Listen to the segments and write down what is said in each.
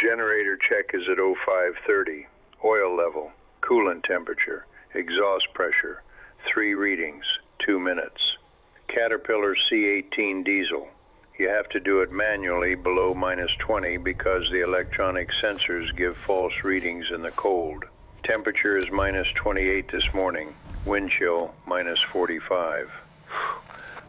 generator check is at 0530. Oil level, coolant temperature, exhaust pressure, 3 readings, 2 minutes. Caterpillar C18 diesel. You have to do it manually below -20 because the electronic sensors give false readings in the cold. Temperature is -28 this morning. Wind chill -45.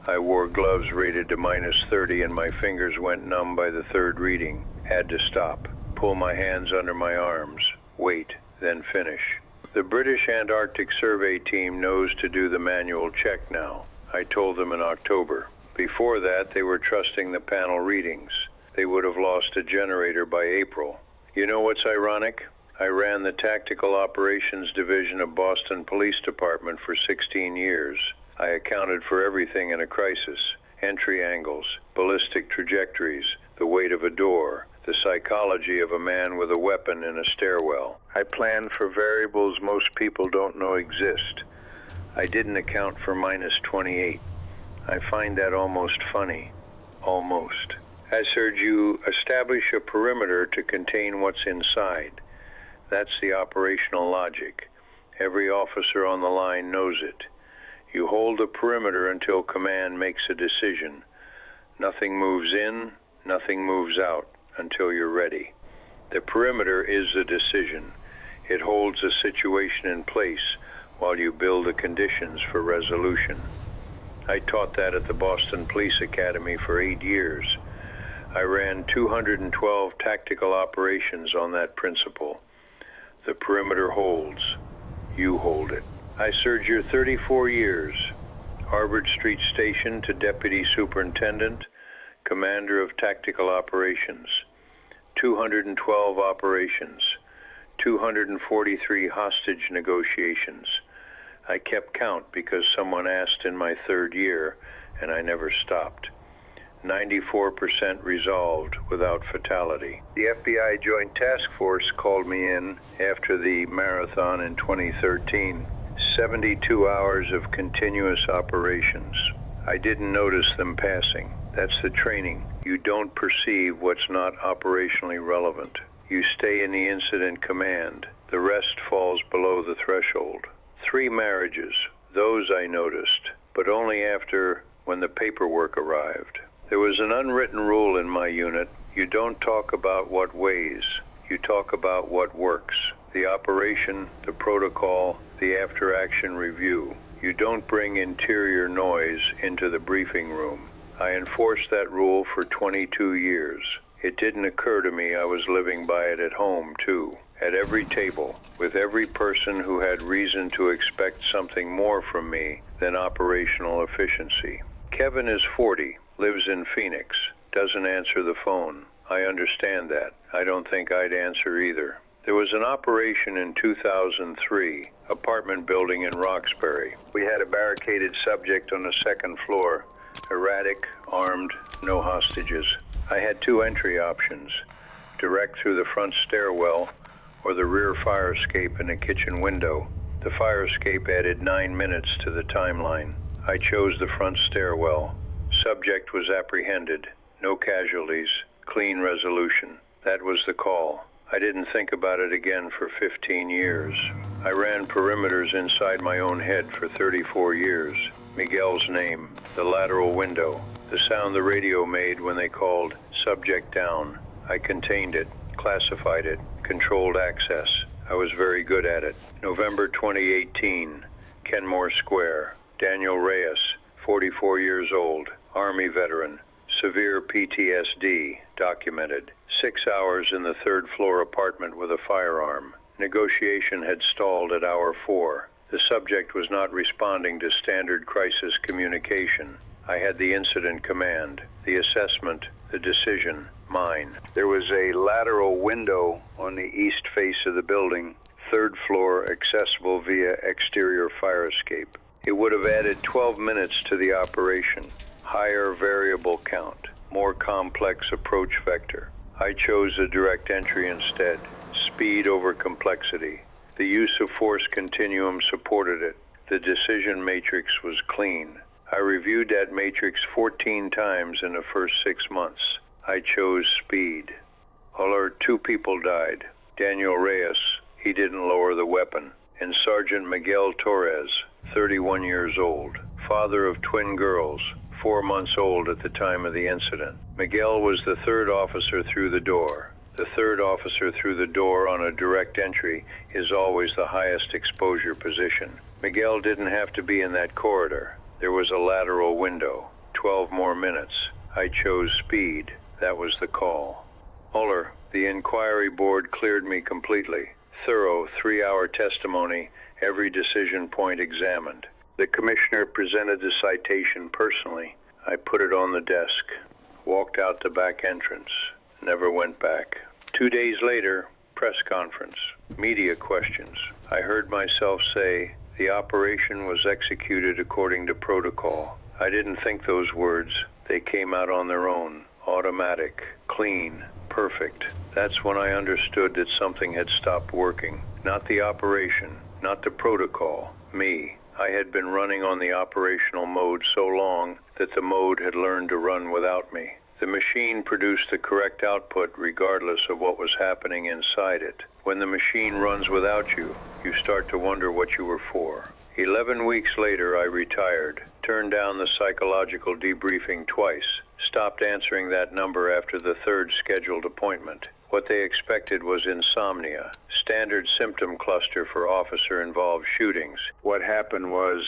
I wore gloves rated to -30 and my fingers went numb by the 3rd reading. Had to stop. Pull my hands under my arms. Wait, then finish. The British Antarctic survey team knows to do the manual check now. I told them in October. Before that, they were trusting the panel readings. They would have lost a generator by April. You know what's ironic? I ran the Tactical Operations Division of Boston Police Department for 16 years. I accounted for everything in a crisis. Entry angles, ballistic trajectories, the weight of a door, the psychology of a man with a weapon in a stairwell. I planned for variables most people don't know exist. I didn't account for -28. I find that almost funny. Almost. I urge you establish a perimeter to contain what's inside. That's the operational logic. Every officer on the line knows it. You hold the perimeter until command makes a decision. Nothing moves in, nothing moves out until you're ready. The perimeter is the decision. It holds a situation in place while you build the conditions for resolution. I taught that at the Boston Police Academy for 8 years. I ran 212 tactical operations on that principle. The perimeter holds. You hold it. I served your 34 years. Harvard Street Station to Deputy Superintendent, Commander of Tactical Operations. 212 operations. 243 hostage negotiations. I kept count because someone asked in my 3rd year, and I never stopped. 94% resolved without fatality. The FBI Joint Task Force called me in after the marathon in 2013. 72 hours of continuous operations. I didn't notice them passing. That's the training. You don't perceive what's not operationally relevant. You stay in the incident command. The rest falls below the threshold. 3 marriages. Those I noticed, but only after when the paperwork arrived. There was an unwritten rule in my unit. You don't talk about what weighs. You talk about what works. The operation, the protocol, the after-action review. You don't bring interior noise into the briefing room. I enforced that rule for 22 years. It didn't occur to me I was living by it at home, too. At every table, with every person who had reason to expect something more from me than operational efficiency. Kevin is 40, lives in Phoenix, doesn't answer the phone. I understand that. I don't think I'd answer either. There was an operation in 2003, apartment building in Roxbury. We had a barricaded subject on the 2nd floor, erratic, armed, no hostages. I had 2 entry options, direct through the front stairwell or the rear fire escape in a kitchen window. The fire escape added 9 minutes to the timeline. I chose the front stairwell. Subject was apprehended, no casualties, clean resolution. That was the call. I didn't think about it again for 15 years. I ran perimeters inside my own head for 34 years. Miguel's name, the lateral window, the sound the radio made when they called subject down. I contained it, classified it, controlled access. I was very good at it. November 2018, Kenmore Square. Daniel Reyes, 44 years old, Army veteran, severe PTSD, documented. 6 hours in the 3rd floor apartment with a firearm. Negotiation had stalled at hour 4. The subject was not responding to standard crisis communication. I had the incident command, the assessment, the decision, mine. There was a lateral window on the east face of the building, 3rd floor, accessible via exterior fire escape. It would have added 12 minutes to the operation. Higher variable count, more complex approach vector. I chose a direct entry instead. Speed over complexity. The use of force continuum supported it. The decision matrix was clean. I reviewed that matrix 14 times in the first 6 months. I chose speed. Alert, 2 people died. Daniel Reyes, he didn't lower the weapon. And Sergeant Miguel Torres, 31 years old, father of twin girls, 4 months old at the time of the incident. Miguel was the 3rd officer through the door. The 3rd officer through the door on a direct entry is always the highest exposure position. Miguel didn't have to be in that corridor. There was a lateral window. 12 more minutes. I chose speed. That was the call. Mueller, the inquiry board cleared me completely. Thorough 3-hour testimony, every decision point examined. The commissioner presented the citation personally. I put it on the desk, walked out the back entrance, never went back. 2 days later, press conference, media questions. I heard myself say, the operation was executed according to protocol. I didn't think those words. They came out on their own. Automatic, clean, perfect. That's when I understood that something had stopped working. Not the operation, not the protocol, me. I had been running on the operational mode so long that the mode had learned to run without me. The machine produced the correct output regardless of what was happening inside it. When the machine runs without you, you start to wonder what you were for. 11 weeks later, I retired, turned down the psychological debriefing twice, stopped answering that number after the 3rd scheduled appointment. What they expected was insomnia, standard symptom cluster for officer-involved shootings. What happened was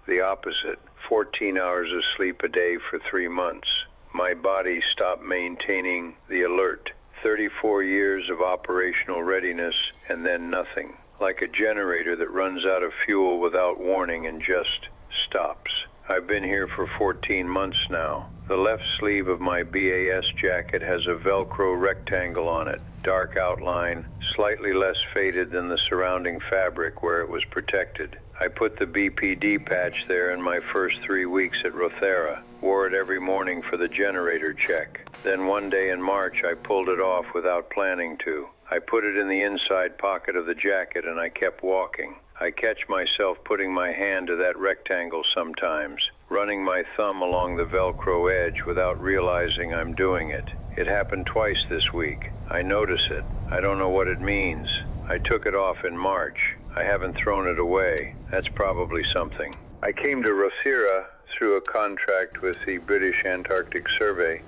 the opposite, 14 hours of sleep a day for 3 months. My body stopped maintaining the alert. 34 years of operational readiness and then nothing. Like a generator that runs out of fuel without warning and just stops. I've been here for 14 months now. The left sleeve of my BAS jacket has a Velcro rectangle on it, dark outline, slightly less faded than the surrounding fabric where it was protected. I put the BPD patch there in my first 3 weeks at Rothera, wore it every morning for the generator check. Then one day in March I pulled it off without planning to. I put it in the inside pocket of the jacket and I kept walking. I catch myself putting my hand to that rectangle sometimes, running my thumb along the Velcro edge without realizing I'm doing it. It happened twice this week. I notice it. I don't know what it means. I took it off in March. I haven't thrown it away. That's probably something. I came to Rothera through a contract with the British Antarctic Survey,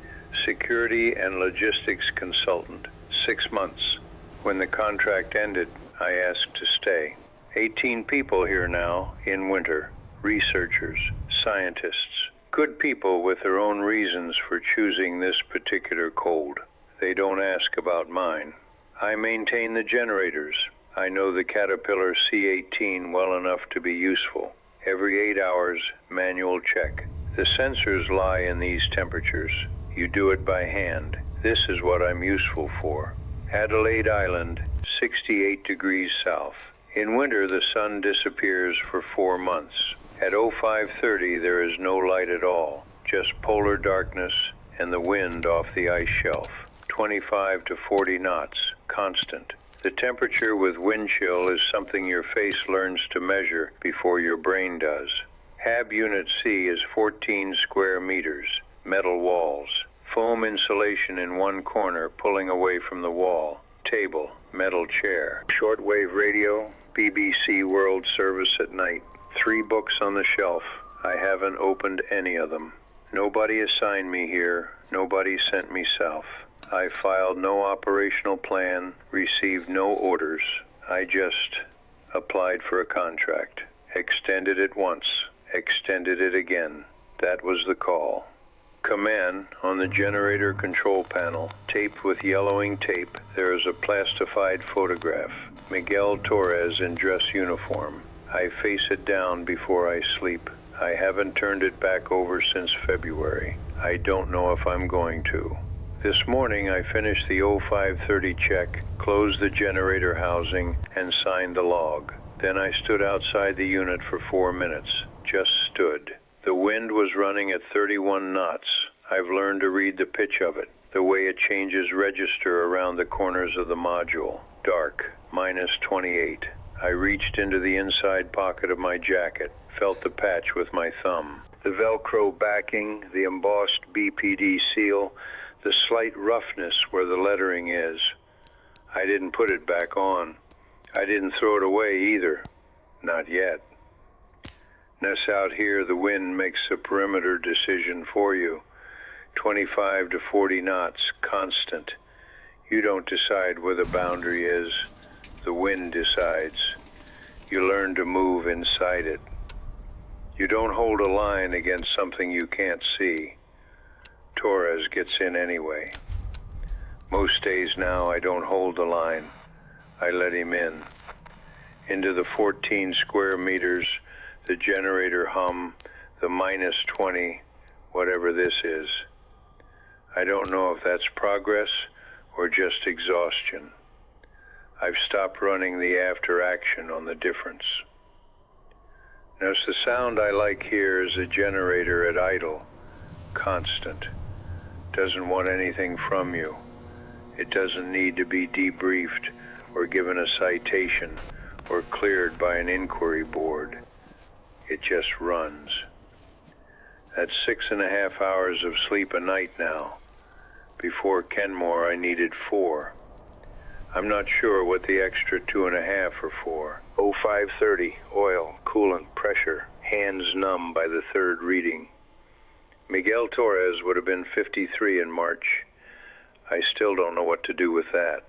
security and logistics consultant. 6 months. When the contract ended, I asked to stay. 18 people here now in winter. Researchers, scientists, good people with their own reasons for choosing this particular cold. They don't ask about mine. I maintain the generators. I know the Caterpillar C-18 well enough to be useful. Every 8 hours, manual check. The sensors lie in these temperatures. You do it by hand. This is what I'm useful for. Adelaide Island, 68 degrees south. In winter, the sun disappears for 4 months. At 05:30, there is no light at all, just polar darkness and the wind off the ice shelf. 25 to 40 knots, constant. The temperature with wind chill is something your face learns to measure before your brain does. HAB Unit C is 14 square meters, metal walls, foam insulation in one corner pulling away from the wall, table, metal chair, shortwave radio, BBC World Service at night. 3 books on the shelf. I haven't opened any of them. Nobody assigned me here. Nobody sent me south. I filed no operational plan, received no orders. I just applied for a contract. Extended it once, extended it again. That was the call. Command on the generator control panel, taped with yellowing tape, there is a plastified photograph. Miguel Torres in dress uniform. I face it down before I sleep. I haven't turned it back over since February. I don't know if I'm going to. This morning I finished the 05:30 check, closed the generator housing, and signed the log. Then I stood outside the unit for 4 minutes. Just stood. The wind was running at 31 knots. I've learned to read the pitch of it, the way it changes register around the corners of the module. Dark, -28. I reached into the inside pocket of my jacket, felt the patch with my thumb. The Velcro backing, the embossed BPD seal, The slight roughness where the lettering is. I didn't put it back on. I didn't throw it away either. Not yet. Ness out here, the wind makes a perimeter decision for you. 25 to 40 knots, constant. You don't decide where the boundary is. The wind decides. You learn to move inside it. You don't hold a line against something you can't see. Torres gets in anyway. Most days now I don't hold the line. I let him in. Into the 14 square meters, the generator hum, the minus 20, whatever this is. I don't know if that's progress or just exhaustion. I've stopped running the after action on the difference. Notice the sound I like here is a generator at idle, constant. Doesn't want anything from you. It doesn't need to be debriefed or given a citation or cleared by an inquiry board. It just runs. That's 6.5 hours of sleep a night now. Before Kenmore, I needed 4. I'm not sure what the extra 2.5 are for. 0530, oil, coolant, pressure, hands numb by the third reading. Miguel Torres would have been 53 in March. I still don't know what to do with that.